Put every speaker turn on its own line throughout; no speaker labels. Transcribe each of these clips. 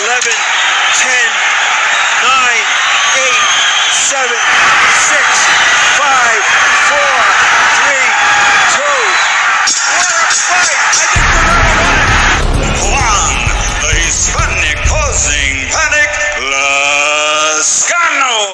11, 10, 9, 8, 7, 6, 5, 4, 3, 2. What a fight! I think we're gonna win it. Juan, the Hispanic causing panic, Lascano.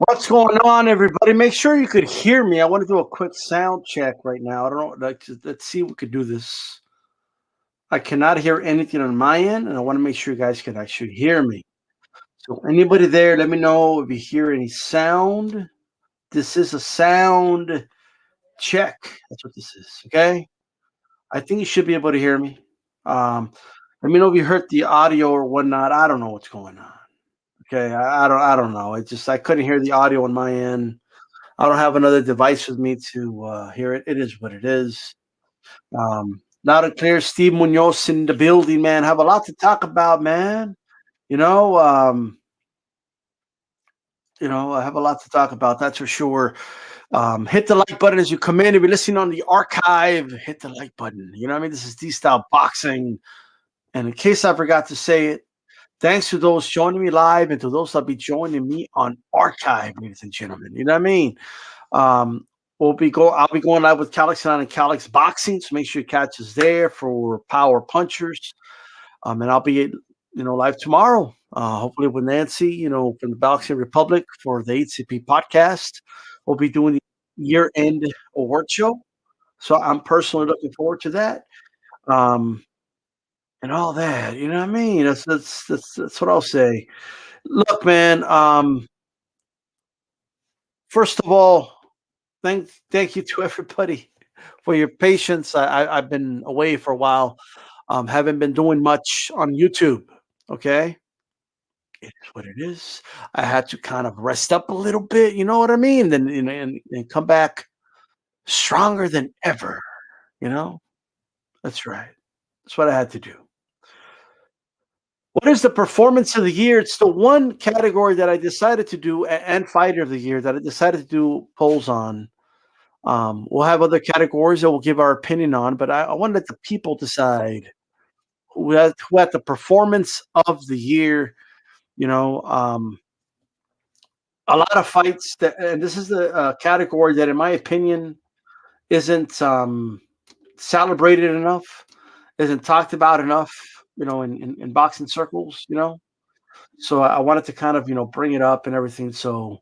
What's going on, everybody? Make sure you could hear me. I want to do a quick sound check right now. I don't know. Let's see if we could do this. I cannot hear anything on my end, and I want to make sure you guys can actually hear me. So, anybody there, let me know if you hear any sound. This is a sound check. That's what this is. Okay. I think you should be able to hear me. Um, Let me know if you heard the audio or whatnot. I don't know what's going on. Okay, I don't know. I couldn't hear the audio on my end. I don't have another device with me to hear it. It is what it is. Loud and clear. Steve Munoz in the building, man. Have a lot to talk about, man. You know, um, I have a lot to talk about. That's for sure. Hit the like button as you come in. If you're listening on the archive, hit the like button. You know what I mean? This is DStyleBoxing. And in case I forgot to say it, thanks to those joining me live and to those that'll be joining me on archive, ladies and gentlemen. You know what I mean? Um, I'll be going live with Calix and Calix Boxing, so make sure you catch us there for Power Punchers. And I'll be live tomorrow. Hopefully with Nancy, from the Boxing Republic for the HCP podcast. We'll be doing the year-end award show. So I'm personally looking forward to that. And all that, you know what I mean? That's what I'll say. Look, man. First of all, thank you to everybody for your patience. I've been away for a while. Haven't been doing much on YouTube. Okay, it's what it is. I had to kind of rest up a little bit. You know what I mean? Then and come back stronger than ever. You know, that's right. That's what I had to do. What is the performance of the year? It's the one category that I decided to do, and fighter of the year that I decided to do polls on. We'll have other categories that we'll give our opinion on, but I want to let the people decide who had the performance of the year. You know, a lot of fights and this is the category that, in my opinion, isn't celebrated enough, isn't talked about enough. In boxing circles. So I wanted to kind of bring it up and everything. So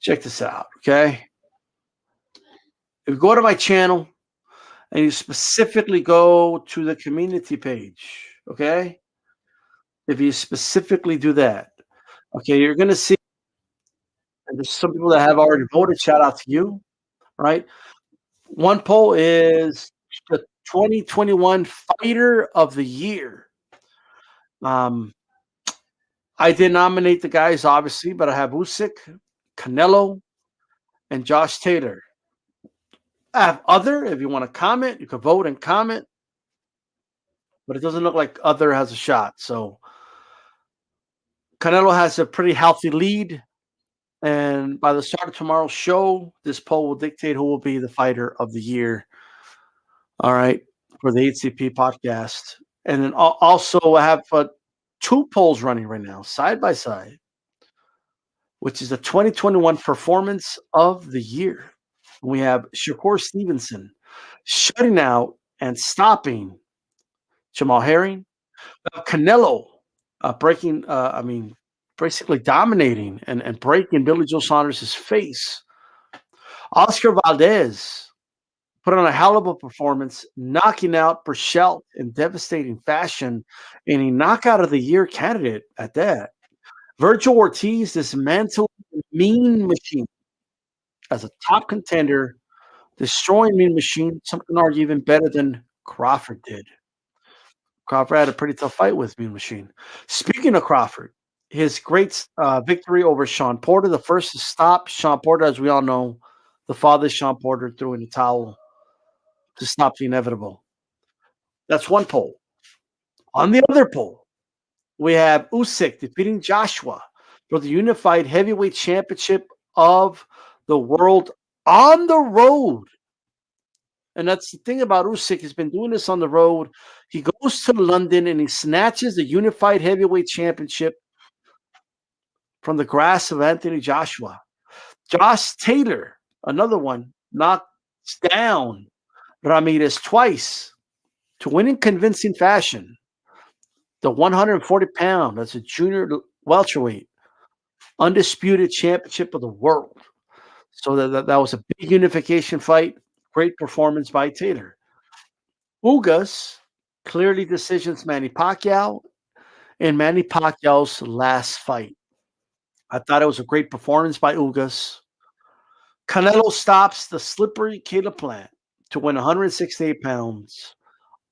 check this out, okay? If you go to my channel and you specifically go to the community page, okay? If you specifically do that, okay, you're going to see, and there's some people that have already voted. Shout out to you, right? One poll is the 2021 Fighter of the Year. I did nominate the guys, obviously, but I have Usyk, Canelo, and Josh Taylor. I have other. If you want to comment, you can vote and comment. But it doesn't look like other has a shot. So Canelo has a pretty healthy lead. And by the start of tomorrow's show, this poll will dictate who will be the fighter of the year. All right. For the HCP podcast. And then also I have two polls running right now, side by side, which is the 2021 performance of the year. We have Shakur Stevenson shutting out and stopping Jamal Herring. Canelo basically dominating and breaking Billy Joe Saunders' face. Oscar Valdez put on a hell of a performance, knocking out Burchell in devastating fashion, and a knockout of the year candidate at that. Virgil Ortiz dismantled Mean Machine as a top contender, destroying Mean Machine. Some can argue even better than Crawford did. Crawford had a pretty tough fight with Mean Machine. Speaking of Crawford, his great victory over Sean Porter, the first to stop Sean Porter, as we all know, the father Sean Porter threw in the towel to stop the inevitable. That's one poll. On the other poll, we have Usyk defeating Joshua for the unified heavyweight championship of the world on the road. And that's the thing about Usyk. He's been doing this on the road. He goes to London and he snatches the unified heavyweight championship from the grasp of Anthony Joshua. Josh Taylor, another one, knocks down Ramirez twice to win in convincing fashion. The 140-pound, that's a junior welterweight, undisputed championship of the world. So that was a big unification fight. Great performance by Taylor. Ugas clearly decisions Manny Pacquiao in Manny Pacquiao's last fight. I thought it was a great performance by Ugas. Canelo stops the slippery Caleb Plant to win 168 pounds,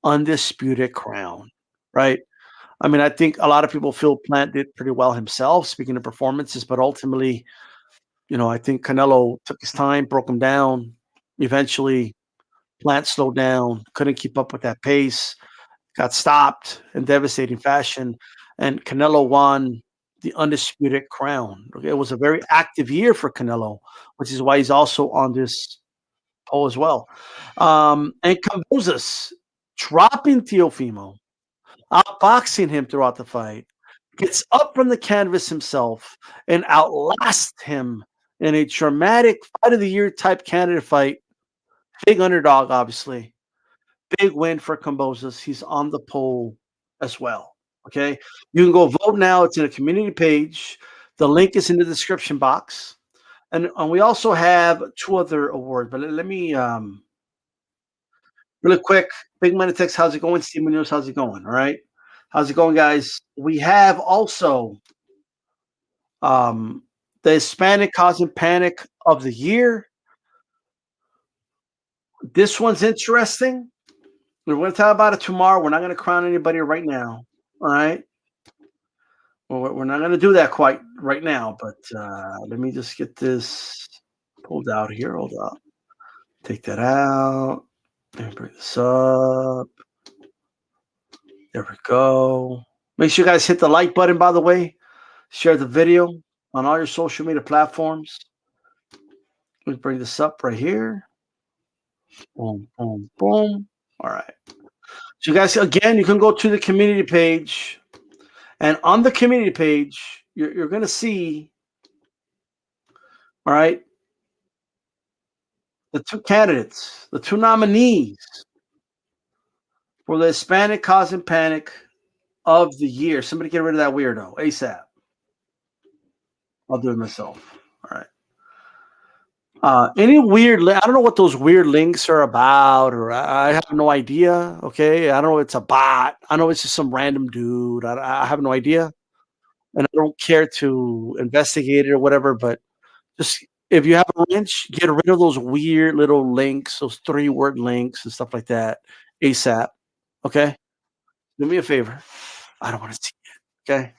undisputed crown, right? I mean, I think a lot of people feel Plant did pretty well himself, speaking of performances, but ultimately, I think Canelo took his time, broke him down. Eventually, Plant slowed down, couldn't keep up with that pace, got stopped in devastating fashion, and Canelo won the undisputed crown. It was a very active year for Canelo, which is why he's also on this poll as well. And Kambosos dropping Teofimo, outboxing him throughout the fight, gets up from the canvas himself and outlasts him in a dramatic fight of the year type candidate fight. Big underdog, obviously. Big win for Kambosos. He's on the poll as well. Okay. You can go vote now. It's in a community page. The link is in the description box. And we also have 2 other awards. But let me really quick. Big Money Text, how's it going? Steve Munoz, how's it going? All right. How's it going, guys? We have also the Hispanic Causing Panic of the Year. This one's interesting. We're going to talk about it tomorrow. We're not going to crown anybody right now. All right. Well, we're not going to do that quite right now, but let me just get this pulled out here. Hold up. Take that out. Let me bring this up. There we go. Make sure you guys hit the like button, by the way. Share the video on all your social media platforms. Let me bring this up right here. Boom, boom, boom. All right. So you guys, again, you can go to the community page. And on the community page, you're going to see, all right, the 2 candidates, the 2 nominees for the Hispanic Causing Panic of the Year. Somebody get rid of that weirdo ASAP. I'll do it myself. All right. Any weird, I don't know what those weird links are about, or I have no idea. Okay. I don't know if it's a bot. I know it's just some random dude. I have no idea. And I don't care to investigate it or whatever, but just if you have a wrench, get rid of those weird little links, those 3-word links and stuff like that ASAP. Okay. Do me a favor. I don't want to see it. Okay.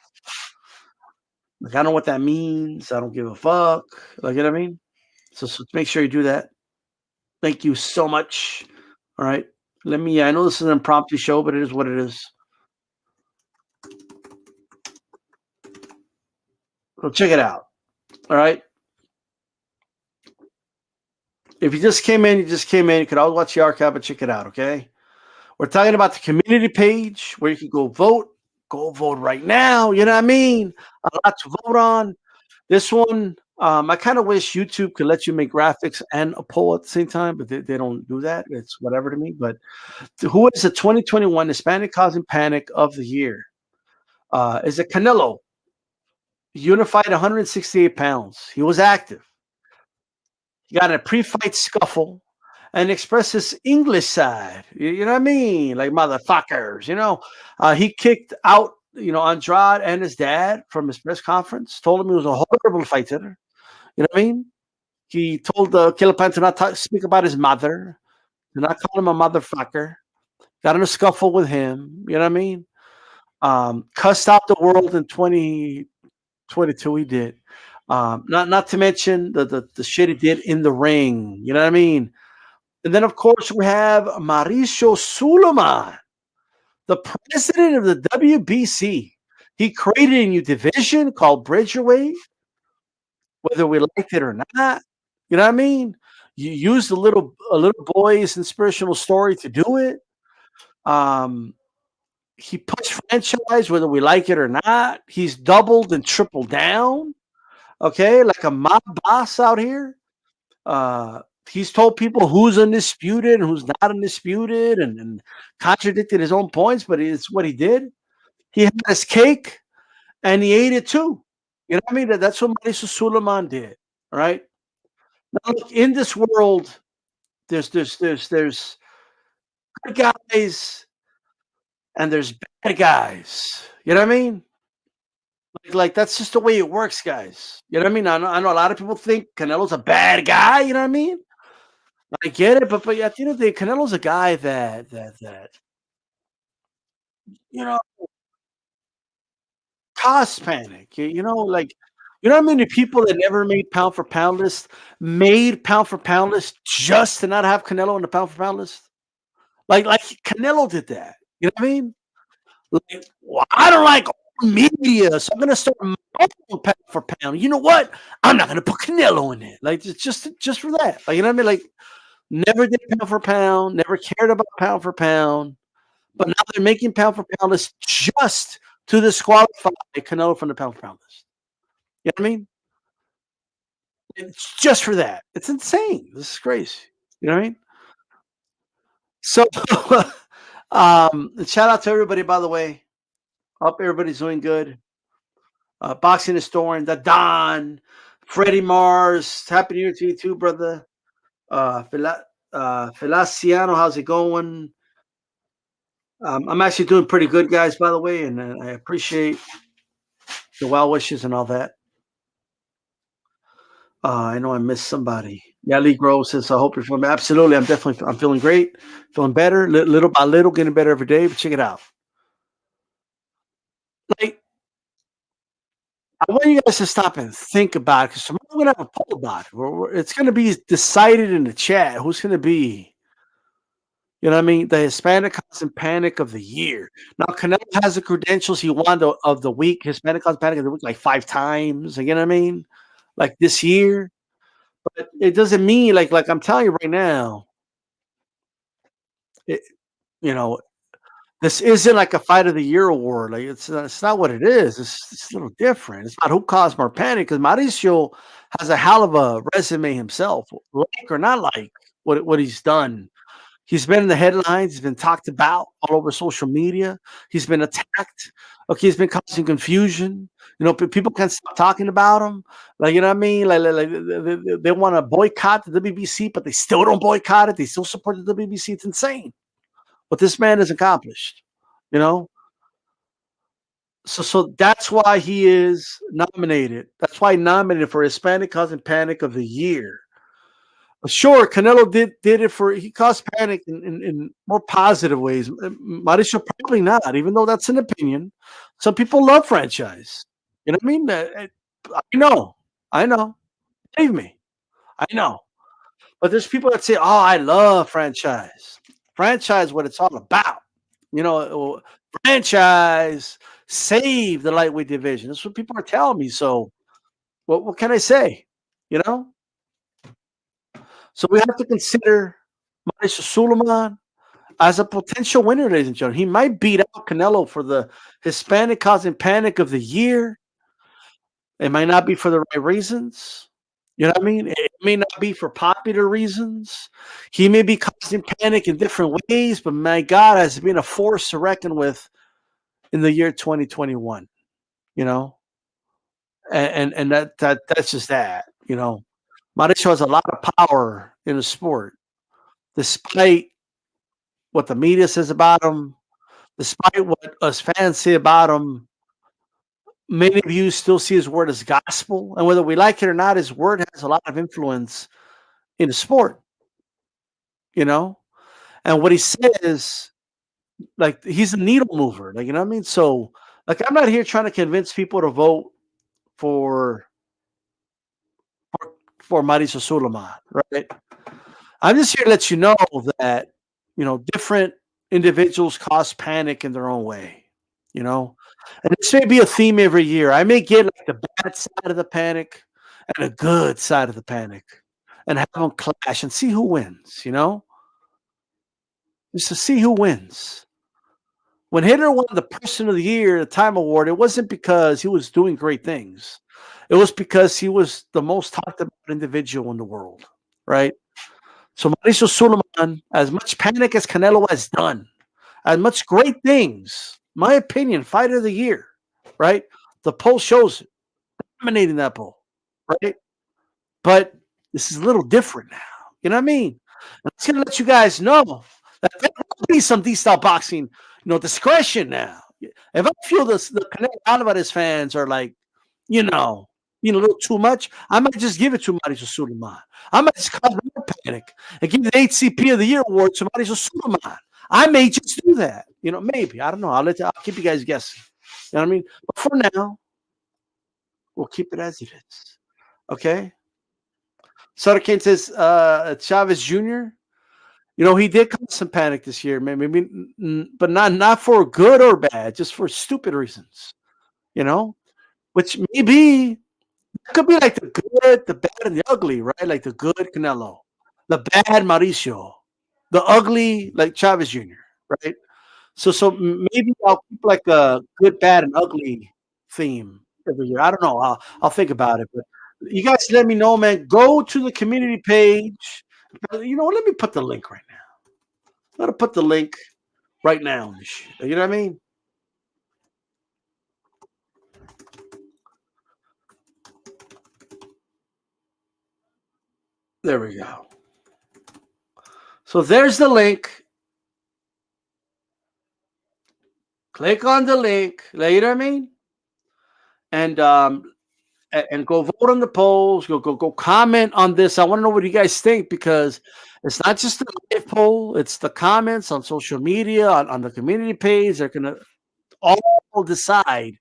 Like, I don't know what that means. I don't give a fuck. Like, you know what I mean? So make sure you do that. Thank you so much. All right. I know this is an impromptu show, but it is what it is. So check it out. All right. If you just came in, you could always watch the archive and check it out. Okay. We're talking about the community page where you can go vote. Go vote right now. You know what I mean? A lot to vote on. This one, I kind of wish YouTube could let you make graphics and a poll at the same time, but they don't do that. It's whatever to me. But who is the 2021 Hispanic Causing Panic of the Year? Is it Canelo? Unified 168 pounds. He was active. He got in a pre-fight scuffle and express his English side. You know what I mean? Like motherfuckers. He kicked out Andrade and his dad from his press conference. Told him he was a horrible fighter. You know what I mean? He told Killer Plant to not speak about his mother, to not call him a motherfucker. Got in a scuffle with him. You know what I mean? Cussed out the world in 2022. He did. Not to mention the shit he did in the ring. You know what I mean? And then, of course, we have Mauricio Suleiman, the president of the WBC. He created a new division called Bridgerweight, whether we liked it or not. You know what I mean? You used a little boy's inspirational story to do it. Um, he pushed franchise, whether we like it or not. He's doubled and tripled down. Okay, like a mob boss out here. Uh, he's told people who's undisputed and who's not undisputed, and contradicted his own points, but it's what he did. He had his cake and he ate it too. You know what I mean? That's what Mauricio Suleiman did. All right. Now, look, in this world, there's good guys and there's bad guys. You know what I mean? Like that's just the way it works, guys. You know what I mean? I know a lot of people think Canelo's a bad guy. You know what I mean? I get it, but at the end of the day, Canelo's a guy that you know cause panic. How many people that never made pound for pound list made pound for pound list just to not have Canelo on the pound for pound list? Like Canelo did that. You know what I mean? Like, well, I don't like all media, so I'm gonna start my own pound for pound. You know what? I'm not gonna put Canelo in it. Like it's just for that. Like you know what I mean? Like never did pound for pound, never cared about pound for pound. But now they're making pound for pound list just to disqualify Canelo from the pound for pound list. You know what I mean? It's just for that. It's insane. This is crazy. You know what I mean? So, shout out to everybody, by the way. Hope everybody's doing good. Boxing historian, the Don, Freddie Mars. Happy New Year to you too, brother. Feliciano, how's it going? I'm actually doing pretty good, guys, by the way, and I appreciate the well wishes and all that. I know I missed somebody. Yeah, Lee Grove says, I hope you're feeling absolutely. I'm feeling great, feeling better, little by little, getting better every day. But check it out. Like, I want you guys to stop and think about it because tomorrow we're gonna have a poll about it. It's gonna be decided in the chat who's gonna be, you know what I mean, the Hispanic Constant Panic of the year. Now Canelo has the credentials. He won of the week, Hispanic Constant Panic of the week like 5 times. You know what I mean? Like this year. But it doesn't mean like I'm telling you right now, it, you know, this isn't like a fight of the year award. Like it's not what it is. It's a little different. It's not who caused more panic because Mauricio has a hell of a resume himself, like or not like what he's done. He's been in the headlines. He's been talked about all over social media. He's been attacked. Okay, he's been causing confusion. People can't stop talking about him. Like you know what I mean? Like they want to boycott the WBC, but they still don't boycott it. They still support the WBC. It's insane what this man has accomplished. You know, so that's why he is nominated. That's why he nominated for Hispanic Cousin Panic of the Year. Sure, Canelo did it for he caused panic in more positive ways. Mauricio probably not, even though that's an opinion. Some people love franchise. You know what I mean? I know. Believe me, I know. But there's people that say, "Oh, I love franchise. Franchise, what it's all about." Franchise save the lightweight division. That's what people are telling me. So, what can I say? You know. So we have to consider Mauricio Suleiman as a potential winner, ladies and gentlemen. He might beat out Canelo for the Hispanic Causing Panic of the Year. It might not be for the right reasons. You know what I mean? It may not be for popular reasons. He may be causing panic in different ways, but my God, has been a force to reckon with in the year 2021. You know, and that's just that. Mauricio has a lot of power in the sport. despite what the media says about him, despite what us fans say about him, many of you still see his word as gospel. And whether we like it or not, his word has a lot of influence in the sport, you know? And what he says, like, he's a needle mover, like, you know what I mean? So, like, I'm not here trying to convince people to vote for for Mauricio Suleiman, right? I'm just here to let you know that, different individuals cause panic in their own way, you know? And this may be a theme every year. I may get like the bad side of the panic and a good side of the panic and have them clash and see who wins, just to see who wins. When Hitler won the Person of the Year, the Time Award, it wasn't because he was doing great things. It was because he was the most talked about individual in the world, right? So Mauricio Suleiman, as much panic as Canelo has done, as much great things, my opinion, fighter of the year, right? The poll shows it, dominating that poll, right? But this is a little different now. You know what I mean? I'm just gonna let you guys know that there will be some D-style boxing, discretion now. If I feel the Canelo Alvarez fans are like, you know, being a little too much, I might just give it to Mauricio Suleiman. I might just cause more panic and give the HCP of the Year award to Mauricio Suleiman. I may just do that. Maybe. I don't know. I'll keep you guys guessing. You know what I mean? But for now, we'll keep it as it is. Okay? Sutter Kane says Chavez Jr. He did cause some panic this year, maybe, but not for good or bad, just for stupid reasons. Which maybe could be like the good, the bad, and the ugly, right? Like the good Canelo, the bad Mauricio, the ugly like Chavez Jr., right? So maybe I'll keep like a good, bad, and ugly theme every year. I don't know. I'll think about it. But you guys let me know, man. Go to the community page. Let me put the link right now. I'm gonna put the link right now. You know what I mean? There we go. So there's the link. Click on the link. You know what I mean? And and go vote on the polls. Go comment on this. I want to know what you guys think because it's not just the live poll; it's the comments on social media, on the community page. They're gonna all decide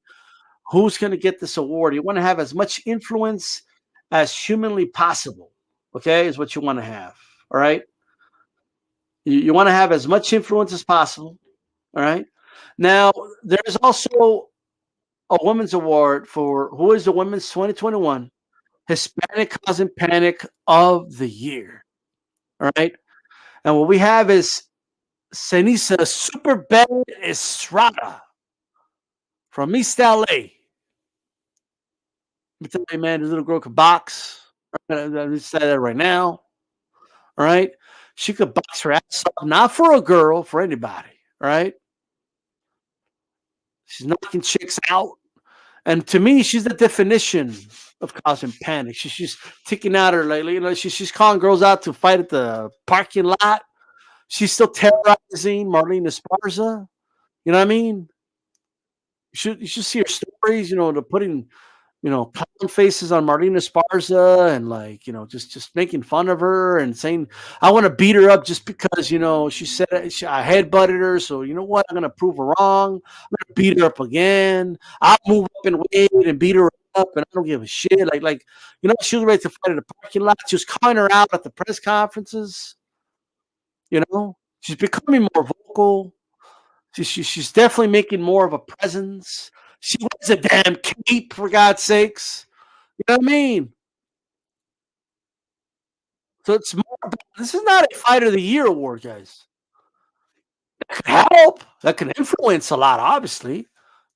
who's gonna get this award. You want to have as much influence as humanly possible. Okay, is what you want to have. All right. You want to have as much influence as possible. All right. Now, there's also a women's award for who is the women's 2021 Hispanic Causing Panic of the Year. All right. And what we have is Cenisa Superbad Estrada from East LA. Let me tell you, man, this little girl can box. Let me say that right now. All right. She could box her ass off, not for a girl, for anybody. All right. She's knocking chicks out. And to me, she's the definition of causing panic. She's ticking out her she's calling girls out to fight at the parking lot. She's still terrorizing Marlene Esparza. You know what I mean? You should see her stories. They're putting clown faces on Marlene Esparza and just making fun of her and saying I want to beat her up just because she said I headbutted her. So you know what? I'm gonna prove her wrong. I'm gonna beat her up again. I'll move up and weight and beat her up, and I don't give a shit. She was ready to fight at the parking lot. She was calling her out at the press conferences. She's becoming more vocal. She's definitely making more of a presence. She wears a damn cape, for God's sakes. You know what I mean? So it's more about, this is not a Fighter of the Year award, guys. That can help. That can influence a lot, obviously.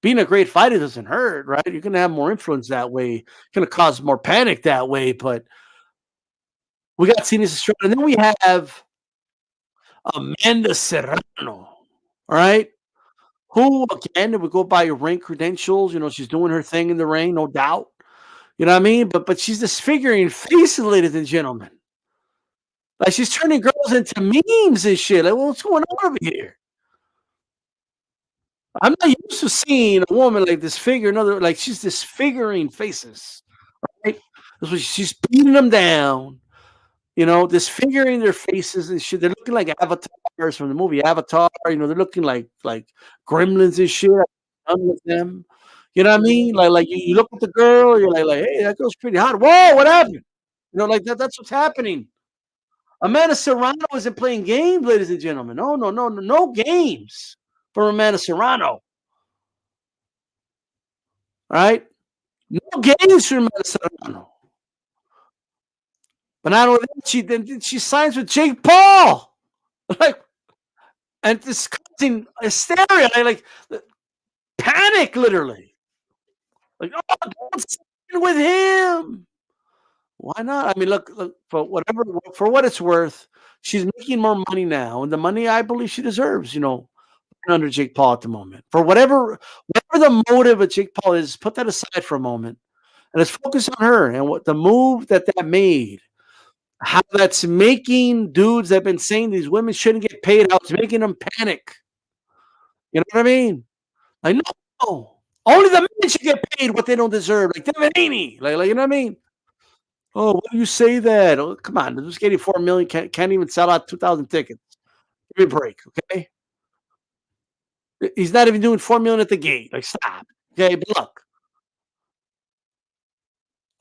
Being a great fighter doesn't hurt, right? You're going to have more influence that way. You're going to cause more panic that way. But we got Sinus Estrada. And then we have Amanda Serrano. All right. Who, again, if we go by your ring credentials, she's doing her thing in the ring, no doubt. You know what I mean? But she's disfiguring faces, ladies and gentlemen. Like she's turning girls into memes and shit. Like, what's going on over here? I'm not used to seeing a woman like disfigure another. Like she's disfiguring faces. Right? That's what she's beating them down. Disfiguring their faces and shit. They're looking like avatars from the movie Avatar. They're looking like gremlins and shit. I'm done with them. You know what I mean? Like you look at the girl, you're like, hey, that girl's pretty hot. Whoa, what happened? Like that's what's happening. Amanda Serrano isn't playing games, ladies and gentlemen. No, no, no, no, no games for Amanda Serrano. Right? No games for Amanda Serrano. But not only that, she signs with Jake Paul. Like, and it's causing hysteria, like panic, literally. Like, oh, don't sign with him. Why not? I mean, look for what it's worth. She's making more money now, and the money I believe she deserves. Under Jake Paul at the moment. For whatever the motive of Jake Paul is, put that aside for a moment, and let's focus on her and what the move that made. How that's making dudes that have been saying these women shouldn't get paid. How it's making them panic. You know what I mean? Like, no, only the men should get paid what they don't deserve. Like Devin Haney. Like you know what I mean? Oh, why do you say that? Oh, come on, this getting 4 million can't even sell out 2,000 tickets. Give me a break, okay? He's not even doing 4 million at the gate. Like, stop. Okay, but look,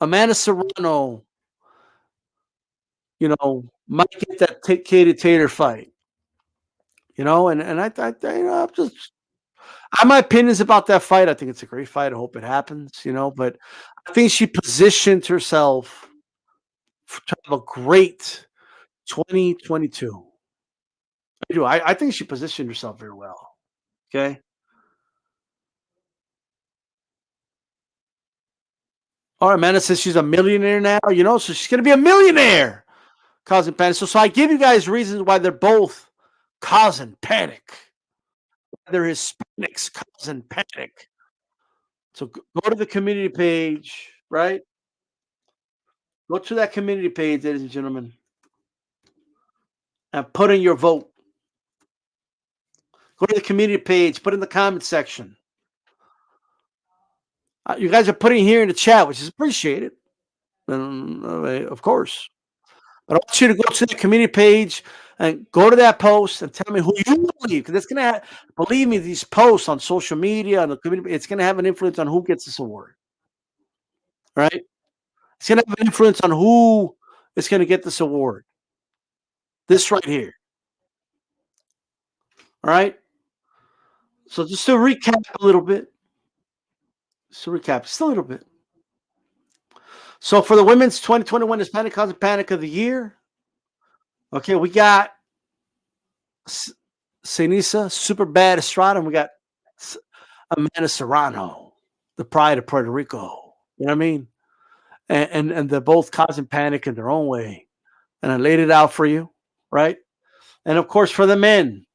Amanda Serrano, might get that Katie Taylor fight. And I'm just my opinions about that fight. I think it's a great fight. I hope it happens. But I think she positioned herself to have a great 2022. I do. I think she positioned herself very well. Okay. All right, Amanda says she's a millionaire now. So she's gonna be a millionaire, causing panic. So I give you guys reasons why they're both causing panic. They're Hispanics causing panic. So go to the community page, right? Go to that community page, ladies and gentlemen, and put in your vote. Go to the community page, put in the comment section. You guys are putting here in the chat, which is appreciated, of course. But I want you to go to the community page and go to that post and tell me who you believe, because it's gonna believe me, these posts on social media and the community, it's gonna have an influence on who gets this award. Right? It's gonna have an influence on who is gonna get this award. This right here. All right. So just to recap a little bit. Just a little bit. So for the women's 2021 Hispanic Cause and Panic of the Year, okay, we got Cenisa, Super Bad Estrada, and we got Amanda Serrano, the pride of Puerto Rico. You know what I mean? And they're both causing panic in their own way. And I laid it out for you, right? And of course, for the men,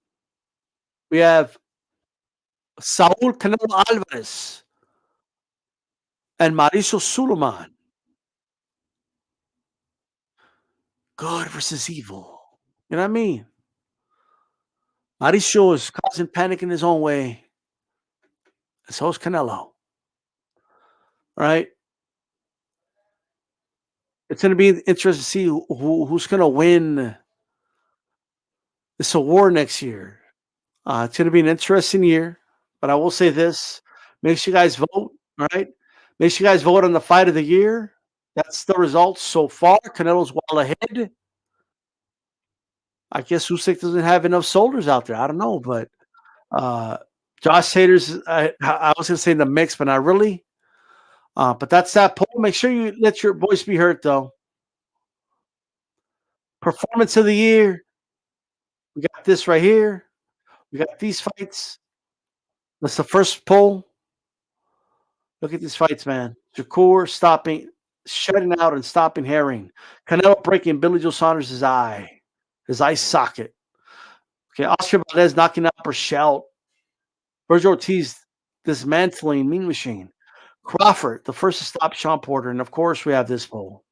we have Saul Canelo Alvarez and Mauricio Suleiman. Good versus evil. You know what I mean? Mauricio is causing panic in his own way. And so is Canelo. Right? It's going to be interesting to see who's going to win this award next year. It's going to be an interesting year, but I will say this: make sure you guys vote. All right, make sure you guys vote on the fight of the year. That's the results so far. Canelo's well ahead. I guess Usyk doesn't have enough soldiers out there. I don't know, but Josh Hader's. I was going to say in the mix, but not really. But that's that poll. Make sure you let your voice be heard, though. Performance of the year. We got this right here. We got these fights. That's the first poll. Look at these fights, man. Shakur shutting out and stopping Herring. Canelo breaking Billy Joe Saunders' his eye socket. Okay, Oscar Valdez knocking out Burchell. Virgil Ortiz dismantling Mean Machine. Crawford, the first to stop Sean Porter. And of course, we have this poll.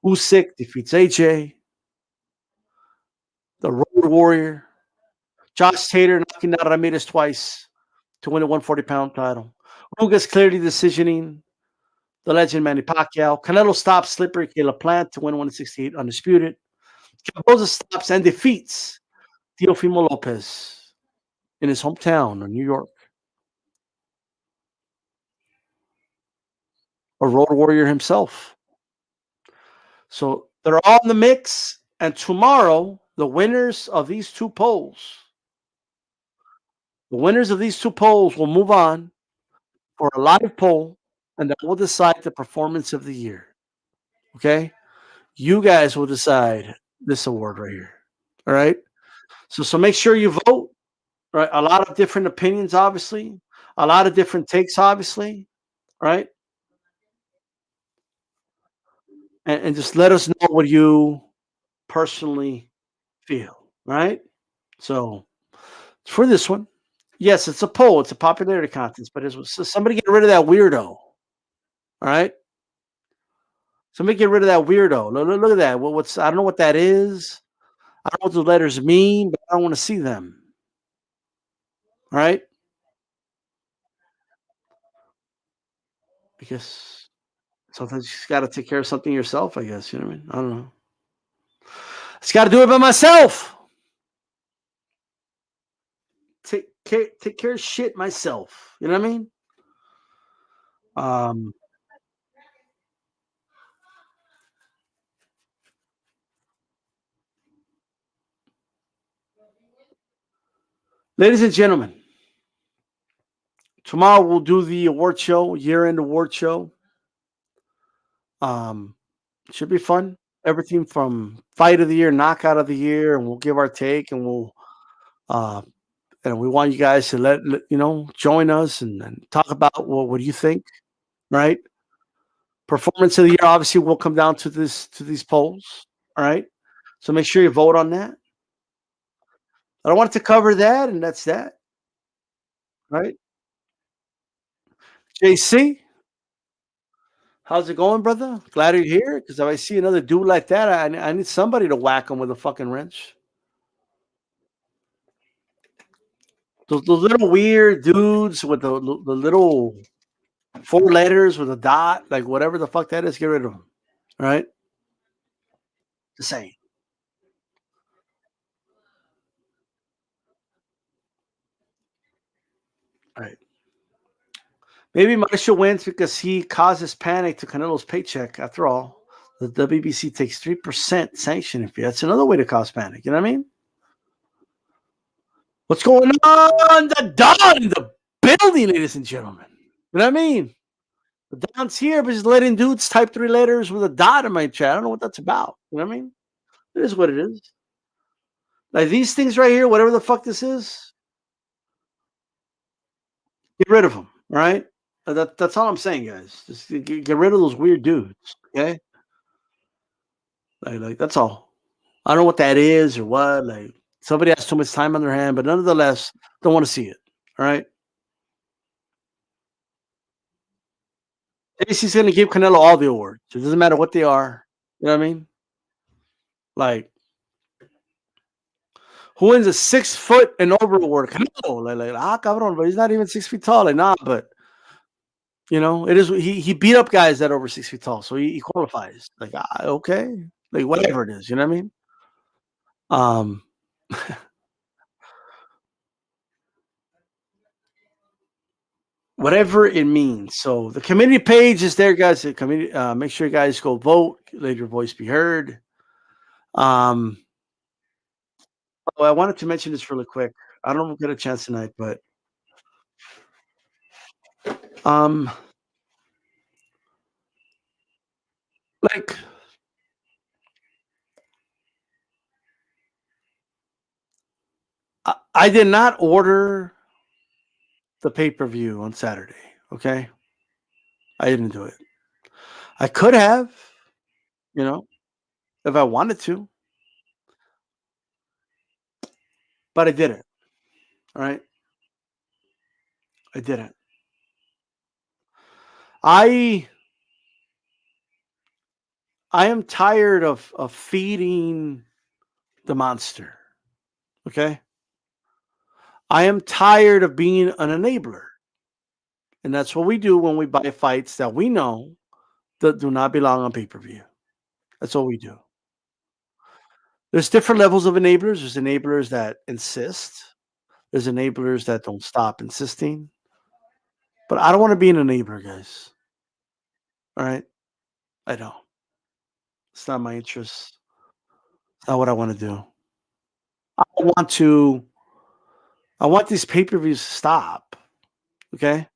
Usyk defeats AJ. the Road Warrior, Josh Taylor knocking out Ramirez twice to win the 140-pound title. Rugas clearly decisioning the legend Manny Pacquiao. Canelo stops Slippery K. LaPlante to win 168 undisputed. Barboza stops and defeats Teofimo Lopez in his hometown of New York. A Road Warrior himself. So they're all in the mix. And tomorrow, the winners of these two polls, will move on for a live poll, and that will decide the performance of the year. Okay? You guys will decide this award right here. All right? So make sure you vote. Right? A lot of different opinions, obviously. A lot of different takes, obviously. Right? And just let us know what you personally feel. Right? So for this one, yes, it's a poll. It's a popularity contest, but so somebody get rid of that weirdo. All right? Somebody get rid of that weirdo. Look at that. What's I don't know what that is. I don't know what the letters mean, but I don't want to see them. All right? Because sometimes you just got to take care of something yourself, I guess. You know what I mean? I don't know. I just got to do it by myself. Take care of shit myself. You know what I mean? Um, ladies and gentlemen, tomorrow we'll do the award show, year-end award show. Should be fun. Everything from fight of the year, knockout of the year, and we'll give our take, and uh, we want you guys to join us and talk about what do you think, right? Performance of the year obviously will come down to these polls, all right? So make sure you vote on that. I wanted to cover that, and that's that, right? JC, how's it going, brother? Glad you're here. Because if I see another dude like that, I need somebody to whack him with a fucking wrench. Those little weird dudes with the little 4 letters with a dot, like whatever the fuck that is, get rid of them. All right? Just saying. All right. Maybe Marshall wins because he causes panic to Canelo's paycheck. After all, the WBC takes 3% sanctioning fee. That's another way to cause panic. You know what I mean? What's going on? The Don in the building, ladies and gentlemen. You know what I mean? The Don's here, but he's letting dudes type 3 letters with a dot in my chat. I don't know what that's about. You know what I mean? It is what it is. Like these things right here, whatever the fuck this is, get rid of them. All right? That's all I'm saying, guys. Just get rid of those weird dudes. Okay? Like that's all. I don't know what that is or what. Like somebody has too much time on their hand, but nonetheless, don't want to see it. All right. JC's gonna give Canelo all the awards. It doesn't matter what they are. You know what I mean? Like who wins a 6 foot and over award? Canelo. Cabrón, but he's not even 6 feet tall. Like, nah, but it is he beat up guys that are over 6 feet tall, so he qualifies. Like, okay. Like whatever it is, you know what I mean? Um whatever it means. So the community page is there, guys. The community, make sure you guys go vote, let your voice be heard. I wanted to mention this really quick. I don't get a chance tonight, but um, like I did not order the pay-per-view on Saturday. Okay, I didn't do it. I could have, you know, if I wanted to, but I didn't. All right, I didn't. I I am tired of feeding the monster. Okay. I am tired of being an enabler. And that's what we do when we buy fights that we know that do not belong on pay per view. That's what we do. There's different levels of enablers. There's enablers that insist, there's enablers that don't stop insisting. But I don't want to be an enabler, guys. All right. I don't. It's not my interest. It's not what I want to do. I want to, I want these pay per views to stop. Okay.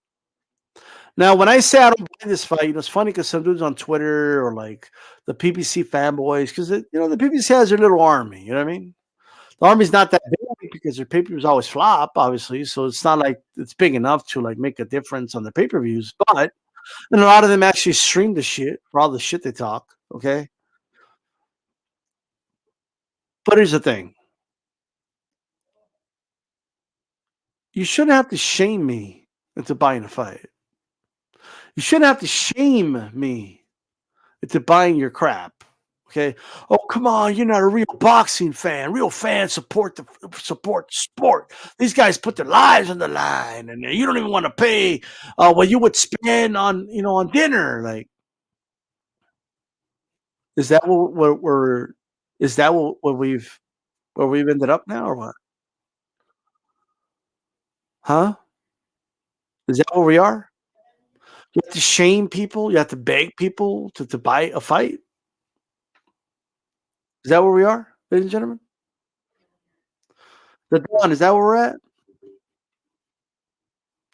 Now, when I say I don't buy this fight, it's funny because some dudes on Twitter or like the PBC fanboys, because the PBC has their little army. You know what I mean? The army's not that big because their pay per views always flop, obviously. So it's not like it's big enough to like make a difference on the pay per views. But and a lot of them actually stream the shit for all the shit they talk. Okay, but here's the thing: you shouldn't have to shame me into buying a fight. You shouldn't have to shame me into buying your crap. Okay. Oh, come on. You're not a real boxing fan. Real fans support the sport. These guys put their lives on the line, and you don't even want to pay what you would spend on on dinner. Like, is that what we're is that what we've ended up now or what? Huh? Is that where we are? You have to shame people. You have to beg people to buy a fight. Is that where we are, ladies and gentlemen? The Dawn, is that where we're at?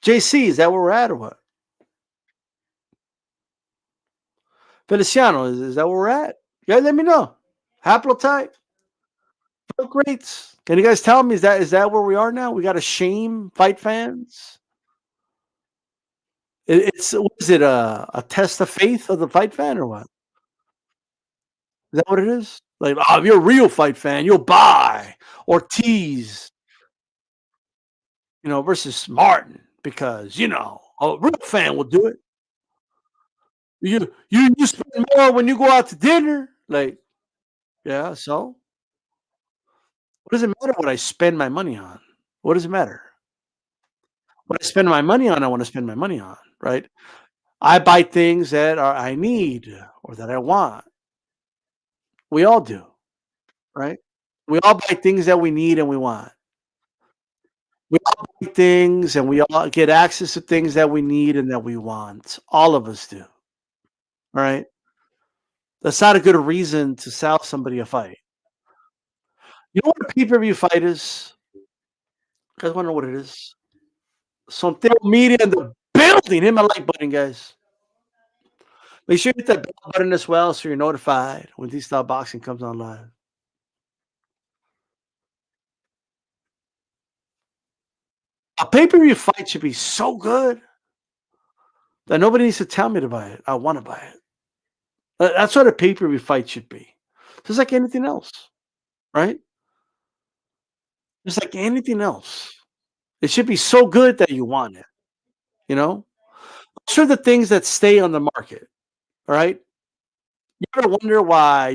JC, is that where we're at or what? Feliciano, is that where we're at? Yeah, let me know. Haplotype, feel great. Can you guys tell me is that where we are now? We got to shame fight fans. It's what is it a test of faith of the fight fan or what? Is that what it is? Like, oh, if you're a real fight fan, you'll buy Ortiz, versus Martin because a real fan will do it. You spend more when you go out to dinner. Like, yeah, so what does it matter what I spend my money on? What does it matter? What I spend my money on, I want to spend my money on, right? I buy things that I need or that I want. We all do, right? We all buy things that we need and we want. We all buy things and we all get access to things that we need and that we want. All of us do, all right? That's not a good reason to sell somebody a fight. You know what a pay-per-view fight is? You guys want to know what it is? Something media in the building. Hit my like button, guys. Make sure you hit that bell button as well so you're notified when DStyleBoxing comes on live. A pay-per-view fight should be so good that nobody needs to tell me to buy it. I want to buy it. That's what a pay-per-view fight should be. Just like anything else, right? Just like anything else. It should be so good that you want it, you know? Sure the things that stay on the market, all right? You ever wonder why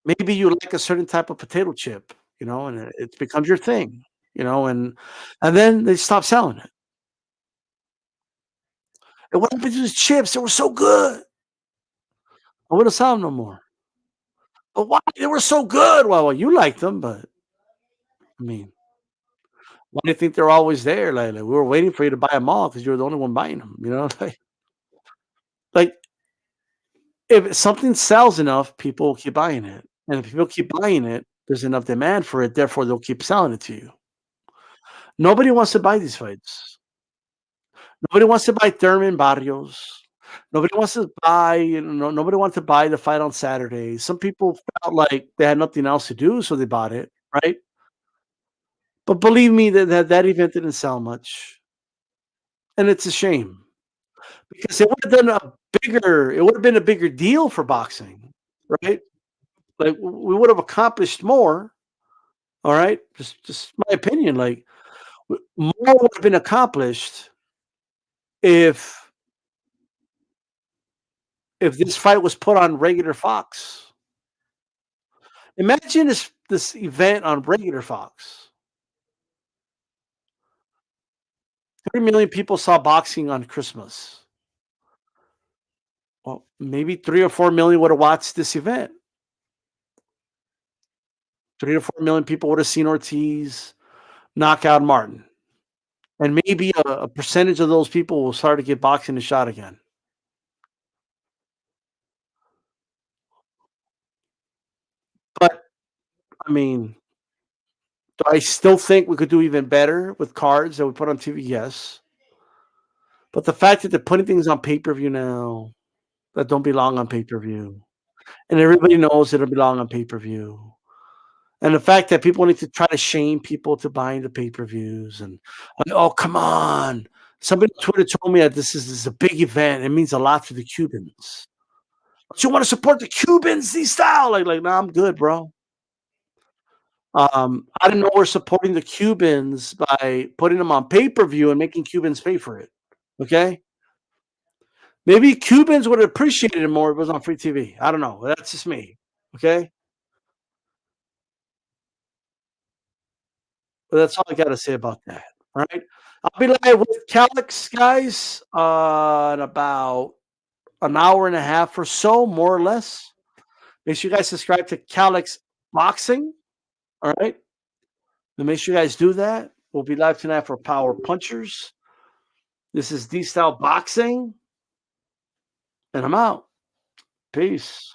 maybe you like a certain type of potato chip, and it becomes your thing, and then they stop selling it. And what happened to these chips? They were so good. I wouldn't sell them no more. But why? They were so good. Well, you liked them, but I mean, why do you think they're always there? Like we were waiting for you to buy them all because you were the only one buying them. Like if something sells enough, people will keep buying it, and if people keep buying it, there's enough demand for it. Therefore, they'll keep selling it to you. Nobody wants to buy these fights. Nobody wants to buy Thurman Barrios. Nobody wants to buy, nobody wants to buy the fight on Saturday. Some people felt like they had nothing else to do, so they bought it, right? But believe me, that event didn't sell much, and it's a shame because it would have been a bigger deal for boxing, right? Like we would have accomplished more. All right, just my opinion. Like more would have been accomplished if this fight was put on regular Fox. Imagine this event on regular Fox. 3 million people saw boxing on Christmas. Well, maybe 3 or 4 million would have watched this event. 3 to 4 million people would have seen Ortiz knock out Martin, and maybe a percentage of those people will start to get boxing a shot again. But I mean, do I still think we could do even better with cards that we put on TV? Yes. But the fact that they're putting things on pay per view now that don't belong on pay per view, and everybody knows it'll belong on pay per view. And the fact that people need to try to shame people to buying the pay per views and oh, come on. Somebody on Twitter told me that this is a big event. It means a lot to the Cubans. Don't you want to support the Cubans, these style? Like, nah, I'm good, bro. I didn't know we're supporting the Cubans by putting them on pay per view and making Cubans pay for it. Okay, maybe Cubans would have appreciated it more if it was on free TV. I don't know. That's just me. Okay, but that's all I got to say about that. All right, I'll be live with Calix, guys, in about an hour and a half or so, more or less. Make sure you guys subscribe to Calix Boxing. All right, then make sure you guys do that. We'll be live tonight for Power Punchers. This is D Style Boxing, and I'm out. Peace.